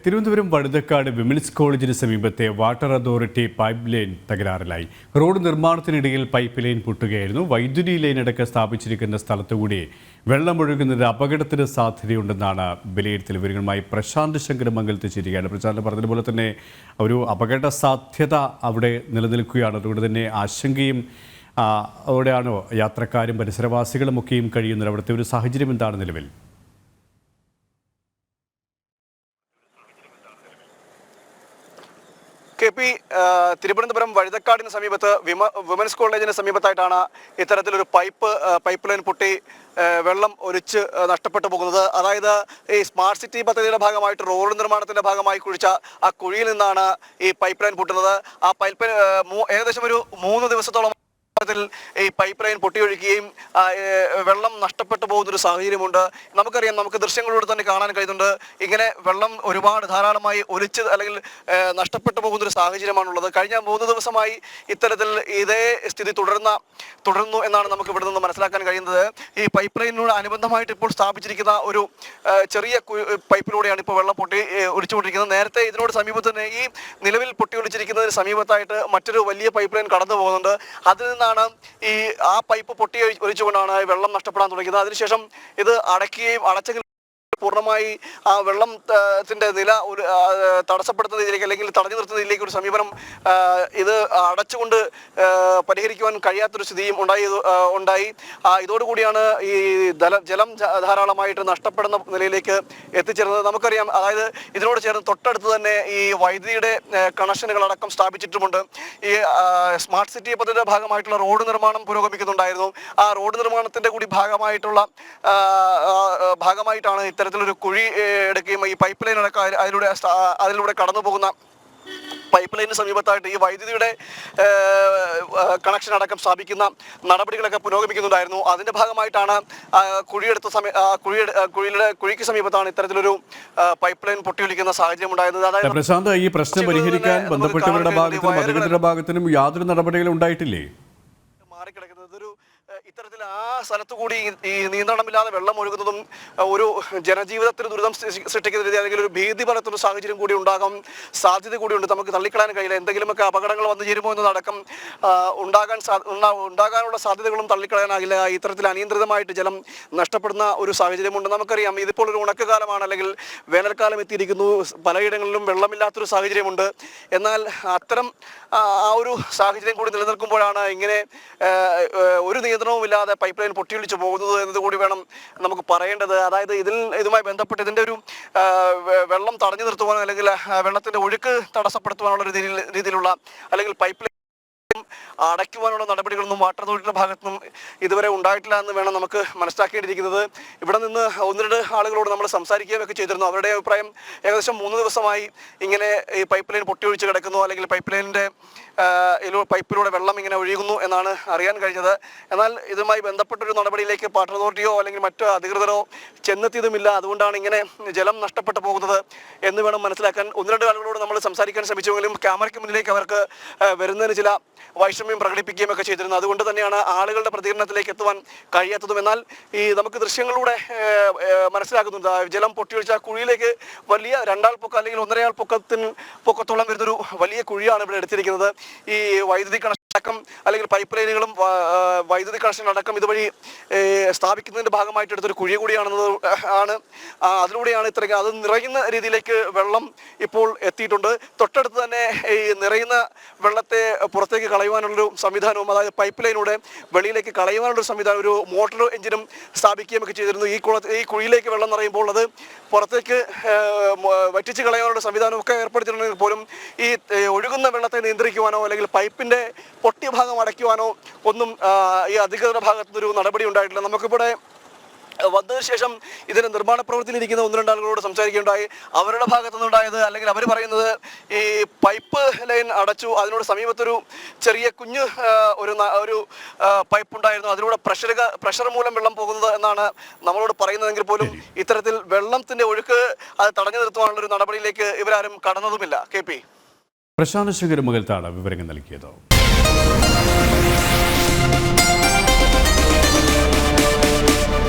Thiruvananthapuram Vazhuthacaud women's കോളേജിന് സമീപത്തെ water authority pipe line തകരാറിലായി. റോഡ് നിർമ്മാണത്തിനിടയിൽ പൈപ്പ് ലൈൻ പൊട്ടുകയായിരുന്നു. വൈദ്യുതി ലൈനടക്കം സ്ഥാപിച്ചിരിക്കുന്ന സ്ഥലത്തുകൂടി വെള്ളമൊഴുകുന്നത് അപകടത്തിന് സാധ്യതയുണ്ടെന്നാണ് വിലയിരുത്തൽ. വിവരങ്ങളുമായി പ്രശാന്ത് ശങ്കർ മംഗലത്ത് ചേരുകയാണ്. പ്രശാന്ത് പറഞ്ഞതുപോലെ തന്നെ ഒരു അപകട സാധ്യത അവിടെ നിലനിൽക്കുകയാണ്. അതുകൊണ്ട് തന്നെ ആശങ്കയും അവിടെയാണോ യാത്രക്കാരും പരിസരവാസികളും ഒക്കെയും കഴിയുന്നത്? അവിടുത്തെ ഒരു സാഹചര്യം എന്താണ് നിലവിൽ? കെ.പി. തിരുവനന്തപുരം വഴുതക്കാടിന് സമീപത്ത് വിമൻസ് കോളേജിന് സമീപത്തായിട്ടാണ് ഇത്തരത്തിലൊരു പൈപ്പ് ലൈൻ പൊട്ടി വെള്ളം ഒലിച്ച് നഷ്ടപ്പെട്ടു പോകുന്നത്. അതായത് ഈ സ്മാർട്ട് സിറ്റി പദ്ധതിയുടെ ഭാഗമായിട്ട് റോഡ് നിർമ്മാണത്തിന്റെ ഭാഗമായി കുഴിച്ച ആ കുഴിയിൽ നിന്നാണ് ഈ പൈപ്പ് ലൈൻ പൊട്ടുന്നത്. ആ പൈപ്പ് ഏകദേശം ഒരു 3 ദിവസത്തോളം ഈ പൈപ്പ് ലൈൻ പൊട്ടിയൊഴുകുകയും വെള്ളം നഷ്ടപ്പെട്ടു പോകുന്നൊരു സാഹചര്യമുണ്ട്. നമുക്കറിയാം, നമുക്ക് ദൃശ്യങ്ങളിലൂടെ തന്നെ കാണാൻ കഴിയുന്നുണ്ട്. ഇങ്ങനെ വെള്ളം ധാരാളമായി ഒലിച്ച് അല്ലെങ്കിൽ നഷ്ടപ്പെട്ടു പോകുന്നൊരു സാഹചര്യമാണുള്ളത്. കഴിഞ്ഞ 3 ദിവസമായി ഇത്തരത്തിൽ ഇതേ സ്ഥിതി തുടരുന്നു എന്നാണ് നമുക്ക് ഇവിടെ നിന്ന് മനസ്സിലാക്കാൻ കഴിയുന്നത്. ഈ പൈപ്പ് ലൈനിനോട് അനുബന്ധമായിട്ട് ഇപ്പോൾ സ്ഥാപിച്ചിരിക്കുന്ന ഒരു ചെറിയ പൈപ്പിലൂടെയാണ് ഇപ്പോൾ വെള്ളം പൊട്ടി ഒലിച്ചുകൊണ്ടിരിക്കുന്നത്. നേരത്തെ ഇതിനോട് സമീപത്ത് തന്നെ ഈ നിലവിൽ പൊട്ടി ഒലിച്ചിരിക്കുന്നതിന് സമീപത്തായിട്ട് മറ്റൊരു വലിയ പൈപ്പ് ലൈൻ കടന്നു പോകുന്നുണ്ട്. അതിൽ നിന്നാണ് ഈ പൈപ്പ് പൊട്ടി ഒലിച്ചുകൊണ്ടാണ് വെള്ളം നഷ്ടപ്പെടാൻ തുടങ്ങിയത്. അതിനുശേഷം ഇത് അടച്ചെങ്കിൽ പൂർണ്ണമായി ആ വെള്ളത്തിന്റെ നില തടസ്സപ്പെടുത്തുന്ന രീതിയിലേക്ക് അല്ലെങ്കിൽ തടഞ്ഞു നിർത്തുന്ന രീതിയിലേക്ക് ഒരു സമീപനം ഇത് അടച്ചുകൊണ്ട് പരിഹരിക്കുവാൻ കഴിയാത്തൊരു സ്ഥിതിയും ഉണ്ടായി. ഇതോടുകൂടിയാണ് ഈ ജലം ധാരാളമായിട്ട് നഷ്ടപ്പെടുന്ന നിലയിലേക്ക് എത്തിച്ചേർന്നത്. നമുക്കറിയാം, അതായത് ഇതിനോട് ചേർന്ന് തൊട്ടടുത്ത് തന്നെ ഈ വൈദ്യുതിയുടെ കണക്ഷനുകളടക്കം സ്ഥാപിച്ചിട്ടുമുണ്ട്. ഈ സ്മാർട്ട് സിറ്റി പദ്ധതിയുടെ ഭാഗമായിട്ടുള്ള റോഡ് നിർമ്മാണം പുരോഗമിക്കുന്നുണ്ടായിരുന്നു. ആ റോഡ് നിർമ്മാണത്തിന്റെ കൂടി ഭാഗമായിട്ടാണ് ഇത്തരത്തിലൊരു കുഴി എടുക്കുകയും ഈ പൈപ്പ് ലൈൻ അടക്കം അതിലൂടെ കടന്നു പോകുന്ന പൈപ്പ് ലൈനിന് സമീപത്തായിട്ട് ഈ വൈദ്യുതിയുടെ കണക്ഷൻ അടക്കം സ്ഥാപിക്കുന്ന നടപടികളൊക്കെ പുരോഗമിക്കുന്നുണ്ടായിരുന്നു. അതിന്റെ ഭാഗമായിട്ടാണ് കുഴിക്ക് സമീപത്താണ് ഇത്തരത്തിലൊരു പൈപ്പ് ലൈൻ പൊട്ടിയൊലിക്കുന്ന സാഹചര്യം ഉണ്ടായിരുന്നത്. അതായത് പ്രശാന്ത്, ഈ പ്രശ്നം പരിഹരിക്കാൻ ബന്ധപ്പെട്ടവരുടെ ഭാഗത്തും അധികൃതരുടെ ഭാഗത്തിനും യാതൊരു നടപടികളും ഉണ്ടായിട്ടില്ലേ? മാറിക്കിടക്കുന്നത് ഇത്തരത്തിൽ ആ സ്ഥലത്തു കൂടി ഈ നിയന്ത്രണമില്ലാതെ വെള്ളം ഒഴുകുന്നതും ഒരു ജനജീവിതത്തിന് ദുരിതം സൃഷ്ടിക്കുന്ന രീതി അല്ലെങ്കിൽ ഒരു ഭീതി പരത്തുന്ന സാഹചര്യം കൂടി ഉണ്ടാകാൻ സാധ്യത കൂടിയുണ്ട്. നമുക്ക് തള്ളിക്കളയാൻ കഴിയില്ല. എന്തെങ്കിലുമൊക്കെ അപകടങ്ങൾ വന്നു ചേരുമോ എന്നതടക്കം ഉണ്ടാകാനുള്ള സാധ്യതകളും തള്ളിക്കളയാനാകില്ല. ഇത്തരത്തിൽ അനിയന്ത്രിതമായിട്ട് ജലം നഷ്ടപ്പെടുന്ന ഒരു സാഹചര്യമുണ്ട്. നമുക്കറിയാം, ഇതിപ്പോൾ ഒരു ഉണക്കുകാലമാണ്, അല്ലെങ്കിൽ വേനൽക്കാലം എത്തിയിരിക്കുന്നു. പലയിടങ്ങളിലും വെള്ളമില്ലാത്തൊരു സാഹചര്യമുണ്ട്. എന്നാൽ അത്തരം ആ ഒരു സാഹചര്യം കൂടി നിലനിൽക്കുമ്പോഴാണ് ഇങ്ങനെ ഒരു നിയന്ത്രണവുമില്ലാതെ പൈപ്പ് ലൈൻ പൊട്ടിയൊലിച്ചു പോകുന്നത് എന്നതുകൂടി വേണം നമുക്ക് പറയേണ്ടത്. അതായത് ഇതുമായി ബന്ധപ്പെട്ട് ഇതിൻ്റെ ഒരു വെള്ളം തടഞ്ഞു നിർത്തുവാനോ അല്ലെങ്കിൽ വെള്ളത്തിന്റെ ഒഴുക്ക് തടസ്സപ്പെടുത്തുവാനുള്ള രീതിയിലുള്ള അല്ലെങ്കിൽ പൈപ്പ് ലൈൻ അടയ്ക്കുവാനുള്ള നടപടികളൊന്നും വാട്ടർ അതോറിറ്റിയുടെ ഭാഗത്തുനിന്നും ഇതുവരെ ഉണ്ടായിട്ടില്ല എന്ന് വേണം നമുക്ക് മനസ്സിലാക്കേണ്ടിയിരിക്കുന്നത്. ഇവിടെ നിന്ന് 1-2 ആളുകളോട് നമ്മൾ സംസാരിക്കുകയൊക്കെ ചെയ്തിരുന്നു. അവരുടെ അഭിപ്രായം ഏകദേശം 3 ദിവസമായി ഇങ്ങനെ ഈ പൈപ്പ് ലൈൻ പൊട്ടിയൊഴിച്ച് കിടക്കുന്നു, അല്ലെങ്കിൽ പൈപ്പിലൂടെ വെള്ളം ഇങ്ങനെ ഒഴുകുന്നു എന്നാണ് അറിയാൻ കഴിഞ്ഞത്. എന്നാൽ ഇതുമായി ബന്ധപ്പെട്ടൊരു നടപടിയിലേക്ക് വാട്ടർ അതോറിറ്റിയോ അല്ലെങ്കിൽ മറ്റു അധികൃതരോ ചെന്നെത്തിയതുമില്ല. അതുകൊണ്ടാണ് ഇങ്ങനെ ജലം നഷ്ടപ്പെട്ടു പോകുന്നത് എന്ന് വേണം മനസ്സിലാക്കാൻ. 1-2 ആളുകളോട് നമ്മൾ സംസാരിക്കാൻ ശ്രമിച്ചുവെങ്കിലും ക്യാമറയ്ക്ക് മുന്നിലേക്ക് അവർക്ക് വരുന്നതിന് ചില വൈഷമ്യം പ്രകടിപ്പിക്കുകയും ഒക്കെ ചെയ്തിരുന്നു. അതുകൊണ്ട് തന്നെയാണ് ആളുകളുടെ പ്രതികരണത്തിലേക്ക് എത്തുവാൻ കഴിയാത്തതും. എന്നാൽ നമുക്ക് ദൃശ്യങ്ങളിലൂടെ മനസ്സിലാക്കുന്നുണ്ട്, ജലം പൊട്ടിയൊഴിച്ച കുഴിയിലേക്ക് വലിയ 2 ആൾ പൊക്കം അല്ലെങ്കിൽ 1.5 ആൾ പൊക്കത്തോളം വരുന്നൊരു വലിയ കുഴിയാണ് ഇവിടെ എടുത്തിരിക്കുന്നത്. ഈ വൈദ്യുതി കണക്ഷൻ അടക്കം അല്ലെങ്കിൽ പൈപ്പ് ലൈനുകളും വൈദ്യുതി കണക്ഷൻ അടക്കം ഇതുവഴി സ്ഥാപിക്കുന്നതിന്റെ ഭാഗമായിട്ട് എടുത്തൊരു കുഴി കൂടിയാണ്. അതിലൂടെയാണ് അത് നിറയുന്ന രീതിയിലേക്ക് വെള്ളം ഇപ്പോൾ എത്തിയിട്ടുണ്ട്. തൊട്ടടുത്ത് തന്നെ ഈ നിറയുന്ന വെള്ളത്തെ പുറത്തേക്ക് കളയുവാനുള്ളൊരു സംവിധാനവും, അതായത് പൈപ്പ് ലൈനിലൂടെ വെളിയിലേക്ക് കളയുവാനുള്ളൊരു സംവിധാനം, ഒരു മോട്ടോർ എഞ്ചിനും സ്ഥാപിക്കുകയും ഒക്കെ ചെയ്തിരുന്നു. ഈ കുഴിയിലേക്ക് വെള്ളം നിറയുമ്പോൾ അത് പുറത്തേക്ക് വറ്റിച്ച് കളയാനുള്ള സംവിധാനം ഒക്കെ ഏർപ്പെടുത്തിയിട്ടുണ്ടെങ്കിൽ പോലും ഈ ഒഴുകുന്ന വെള്ളത്തെ നിയന്ത്രിക്കുവാനോ അല്ലെങ്കിൽ പൈപ്പിന്റെ പൊട്ടിയ ഭാഗം അടയ്ക്കുവാനോ ഒന്നും ഈ അധികൃതരുടെ ഭാഗത്തുനിന്നൊരു നടപടി ഉണ്ടായിട്ടില്ല. നമുക്കിവിടെ വന്നതിന് ശേഷം ഇതിന്റെ നിർമ്മാണ പ്രവൃത്തിയിലിരിക്കുന്ന 1-2 ആളുകളോട് സംസാരിക്കുകയുണ്ടായി. അവരുടെ ഭാഗത്തുനിന്നുണ്ടായത് അല്ലെങ്കിൽ അവർ പറയുന്നത് ഈ പൈപ്പ് ലൈൻ അടച്ചു, അതിനോട് സമീപത്തൊരു ചെറിയ കുഞ്ഞ് ഒരു പൈപ്പ് ഉണ്ടായിരുന്നു, അതിലൂടെ പ്രഷർ മൂലം വെള്ളം പോകുന്നത് എന്നാണ് നമ്മളോട് പറയുന്നതെങ്കിൽ പോലും ഇത്തരത്തിൽ വെള്ളത്തിന്റെ ഒഴുക്ക് അത് തടഞ്ഞു നിർത്തുവാനുള്ള ഒരു നടപടിയിലേക്ക് ഇവരാരും കടന്നതുമില്ല. കെ.പി. പ്രശാന്ത് ശങ്കർ മംഗലത്താണ് വിവരങ്ങൾ നൽകിയത്.